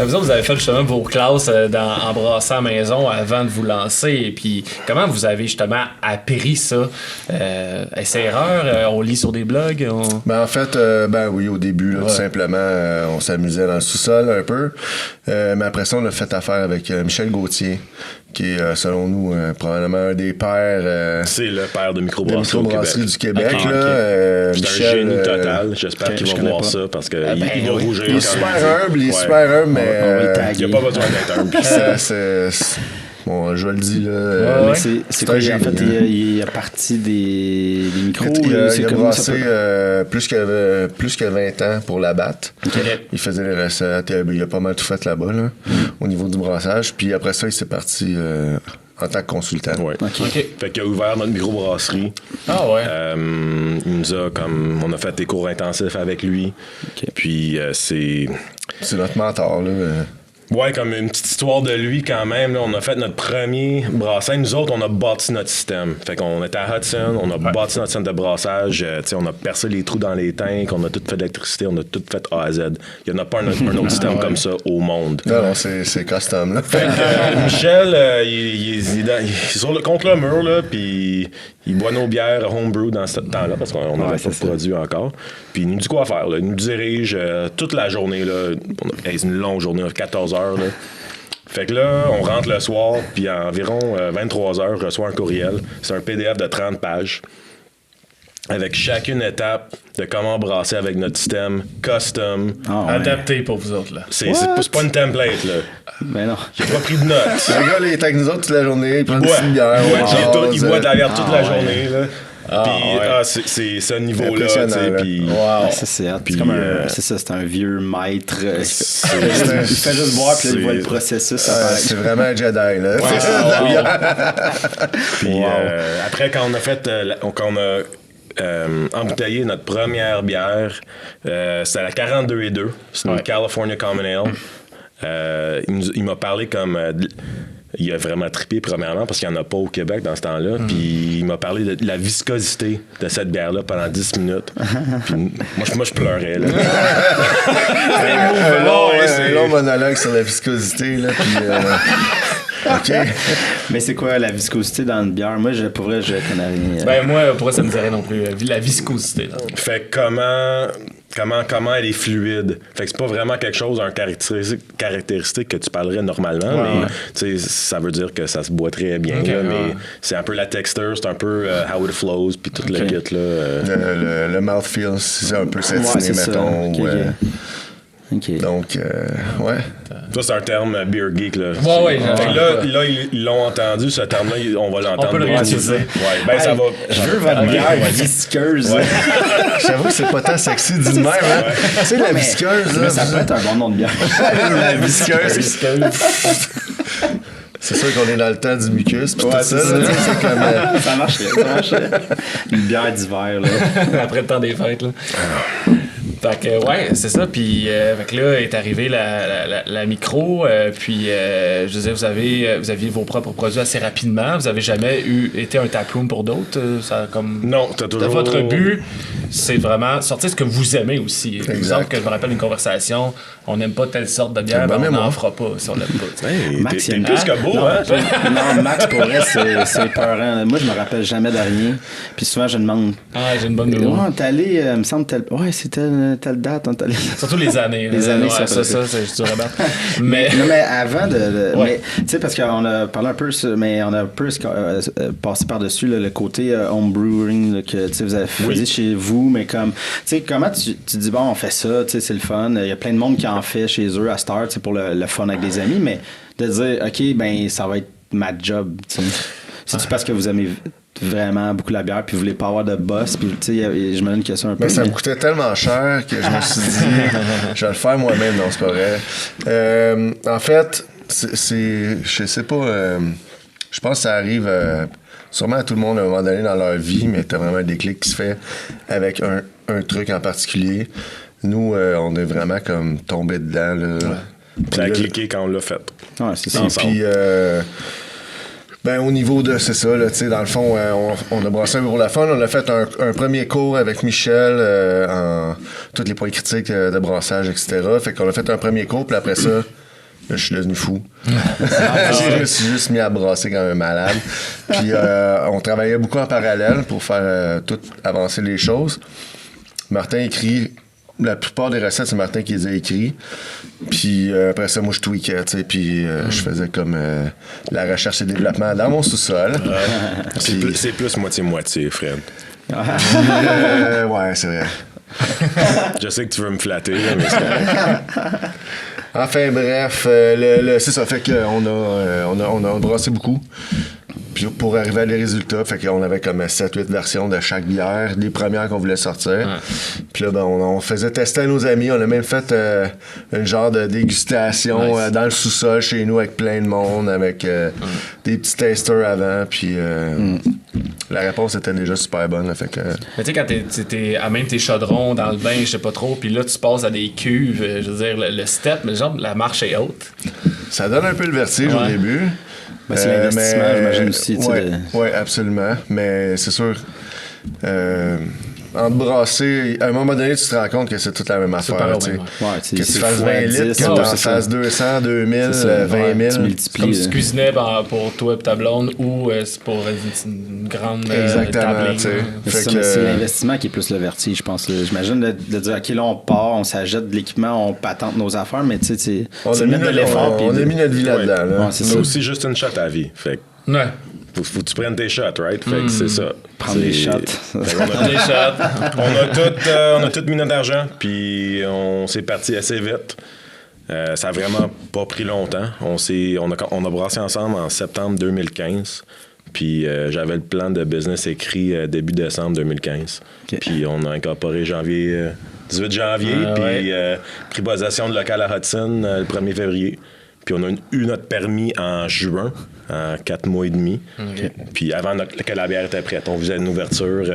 vous autres, vous avez fait justement vos classes en brassant à maison avant de vous lancer. Et puis, comment vous avez justement appris ça? Essai-erreur, on lit sur des blogs? Ben, en fait, oui, au début, là, tout simplement, on s'amusait dans le sous-sol un peu. Mais après ça, on a fait affaire avec Michel Gauthier, qui est, selon nous, probablement un des pères... c'est le père de microbrasserie du Québec. Okay, là, c'est Michel, un génie total. J'espère qu'il va voir ça, parce qu'il va rougir. Il est super humble, mais... il n'y a pas besoin d'être humble. Bon, je le dis, là. Mais c'est quoi, en fait, il a parti des micros. Il a brassé plus que 20 ans pour la batte. Okay. Il faisait les recettes. Il a pas mal tout fait là-bas, là, au niveau du brassage. Puis après ça, il s'est parti en tant que consultant. Ouais. Okay. Fait qu'il a ouvert notre microbrasserie. Ah ouais. Il nous a on a fait des cours intensifs avec lui. Okay. Puis c'est notre mentor, là. Ouais, comme une petite histoire de lui quand même. Là, on a fait notre premier brassage. Nous autres, on a bâti notre système. Fait qu'on était à Hudson, on a bâti notre système de brassage. On a percé les trous dans les tanks, on a tout fait d'électricité, on a tout fait A à Z. Il n'y en a pas un autre système comme ça au monde. Non, c'est custom. Là. Fait que Michel, il est contre le mur, là, puis il boit nos bières homebrew dans ce temps-là, parce qu'on n'avait pas de produit encore. Puis il nous dit quoi faire. Là. Il nous dirige toute la journée. Là. C'est une longue journée, 14 heures. Là. Fait que là, on rentre le soir, puis à environ 23 heures, je reçois un courriel. C'est un PDF de 30 pages avec chacune étape de comment brasser avec notre système custom. Adapté pour vous autres, là. C'est pas une template, là. Ben non. J'ai pas pris de notes. Le gars, il est avec nous autres toute la journée, il prend une bière. Il boit de la bière toute la journée, là. Puis c'est ce niveau-là, tu sais, puis c'est comme c'est un vieux maître. Il fait juste boire, puis là, il voit le processus. C'est vraiment un Jedi, là. Puis après, quand on a fait, quand on a embouteillé notre première bière, c'était la 42,2. C'est une California Common Ale. Il m'a parlé comme... il a vraiment trippé, premièrement, parce qu'il n'y en a pas au Québec dans ce temps-là. Puis il m'a parlé de la viscosité de cette bière-là pendant 10 minutes. Puis moi, je pleurais. Là. C'est un long monologue sur la viscosité. Là, puis, OK. Mais c'est quoi la viscosité dans une bière? Moi, pour vrai, je connais rien. Ben moi, pour moi, ça me dirait non plus. La viscosité. Là. Fait comment elle est fluide. Fait que c'est pas vraiment quelque chose, un caractéristique que tu parlerais normalement, mais ça veut dire que ça se boit très bien. Là, mais c'est un peu la texture, c'est un peu how it flows, puis tout le kit. Là, le mouthfeel, c'est un peu satiné, mettons. Okay. Donc, Ça, c'est un terme beer geek. Là. Là, ils l'ont entendu, ce terme-là, on va l'entendre. On peut le réutiliser. Ouais, ça va. Je veux votre bière visqueuse. J'avoue que c'est pas tant sexy du même. Hein? Tu sais, la visqueuse. Mais ça peut être un bon nom de bière. La visqueuse. C'est sûr qu'on est dans le temps du mucus pis tout ça. C'est comme, ça marcherait. Une bière d'hiver. Là. Après le temps des fêtes. Là. Fait que, c'est ça. Puis, fait que là, est arrivée la micro. Puis, je veux dire, vous aviez vos propres produits assez rapidement. Vous avez jamais été un taproom pour d'autres? Non, t'as toujours... Votre but, c'est vraiment sortir ce que vous aimez aussi. Exemple, que je me rappelle une conversation, on n'aime pas telle sorte de bière, on n'en fera pas si on l'aime pas. Hey, Max, t'es plus que beau, hein? Non, Max, pour vrai, c'est peurant. Moi, je me rappelle jamais de rien. Puis souvent, je demande... j'ai une bonne mémoire. T'es allé, me semble, c'était telle date. Surtout les années. Les années, ça, je te rabatte. Mais avant tu sais, parce qu'on a parlé un peu, mais on a un peu passé par-dessus le côté homebrewing que vous avez fait chez vous, mais comme, tu sais, comment tu dis, bon, on fait ça, tu sais, c'est le fun. Il y a plein de monde qui en fait chez eux à Star, pour le fun avec des amis, mais de dire, OK, ben, ça va être ma job, tu sais. C'est-tu parce que vous aimez vraiment beaucoup la bière puis vous voulez pas avoir de boss puis tu sais je me donne une question un peu ça me coûtait tellement cher que je me suis dit je vais le faire moi-même. Non, c'est pas vrai. En fait je sais pas, je pense que ça arrive sûrement à tout le monde à un moment donné dans leur vie, mais t'as vraiment un déclic qui se fait avec un truc en particulier. Nous on est vraiment comme tombé dedans là. Ça a cliqué quand on l'a fait. C'est ça. Puis au niveau de, c'est ça, là, tu sais, dans le fond, on a brassé un gros la fun. On a fait un premier cours avec Michel en tous les points critiques de brassage, etc. Fait qu'on a fait un premier cours, puis après ça, Là, je suis devenu fou. Je me suis juste mis à brasser comme un malade. Puis on travaillait beaucoup en parallèle pour faire tout avancer les choses. Martin écrit... La plupart des recettes, c'est Martin qui les a écrits. Puis après ça, moi, je tweakais, tu sais. Puis je faisais comme la recherche et développement dans mon sous-sol. C'est plus moitié-moitié, Fred. Ouais, c'est vrai. Je sais que tu veux me flatter, là, mais c'est correct. Enfin, bref, c'est ça. Fait qu'on a brassé beaucoup. Puis pour arriver à des résultats, fait qu'on avait comme 7-8 versions de chaque bière, les premières qu'on voulait sortir. Puis là, ben, on faisait tester à nos amis. On a même fait une genre de dégustation dans le sous-sol chez nous avec plein de monde, avec des petits tasters avant. Puis la réponse était déjà super bonne. Là, fait que... Mais tu sais, quand t'es à même tes chaudrons dans le bain, je sais pas trop, puis là, tu passes à des cuves, je veux dire, le step, mais genre, la marche est haute. Ça donne un peu le vertige au début. Ben, c'est l'investissement, j'imagine aussi. Oui, absolument. Mais c'est sûr, en te brasser, à un moment donné, tu te rends compte que c'est toute la même affaire. Que tu fasses 20 litres, que tu en fasses 200, 2000, 20 000. Tu multiplies. Comme si tu cuisinais pour toi et ta blonde ou c'est pour une grande tablée. C'est l'investissement qui est plus le vertige, je pense. J'imagine de dire, OK, là, on part, on s'achète de l'équipement, on patente nos affaires, mais tu sais, c'est mettre de l'effort. On a mis notre vie là-dedans. C'est aussi juste une shot à vie. Fait ouais. Faut que tu prennes tes shots, right? Fait que c'est ça. Prendre des shots. On a tout mis notre argent, puis on s'est parti assez vite. Ça a vraiment pas pris longtemps. On a brassé ensemble en septembre 2015. Puis j'avais le plan de business écrit début décembre 2015. Okay. Puis on a incorporé 18 janvier, puis pris possession de local à Hudson le 1er février. Puis on a eu notre permis en juin, en 4 mois et demi. Okay. Puis avant que la bière était prête, on faisait une ouverture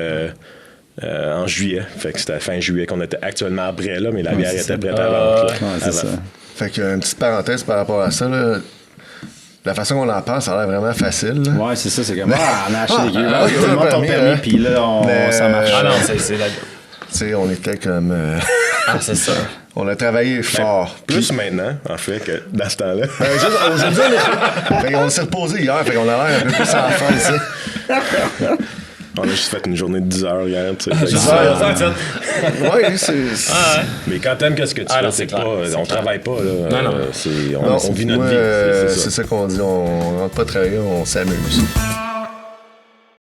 en juillet. Fait que c'était fin juillet qu'on était actuellement après, là, mais la bière était prête à vendre. C'est ça. Fait qu'une petite parenthèse par rapport à ça, là. La façon qu'on en parle, ça a l'air vraiment facile. Là. Ouais, c'est ça. C'est comme, on a acheté des gueules. Tout le monde ton permis, puis là, ça marche. Ah non, c'est la... Tu sais, on était comme... c'est ça. On a travaillé fort. Plus maintenant, en fait, que dans ce temps-là. Aujourd'hui, on s'est reposé hier, fait qu'on a l'air un peu plus en forme, tu sais. On a juste fait une journée de 10 heures hier, tu sais. 10 heures, oui, c'est... Mais quand t'aimes qu'est-ce que tu fais, c'est pas... On travaille pas, là. Non. On vit notre vie. C'est ça qu'on dit, on rentre pas travailler, on s'amuse.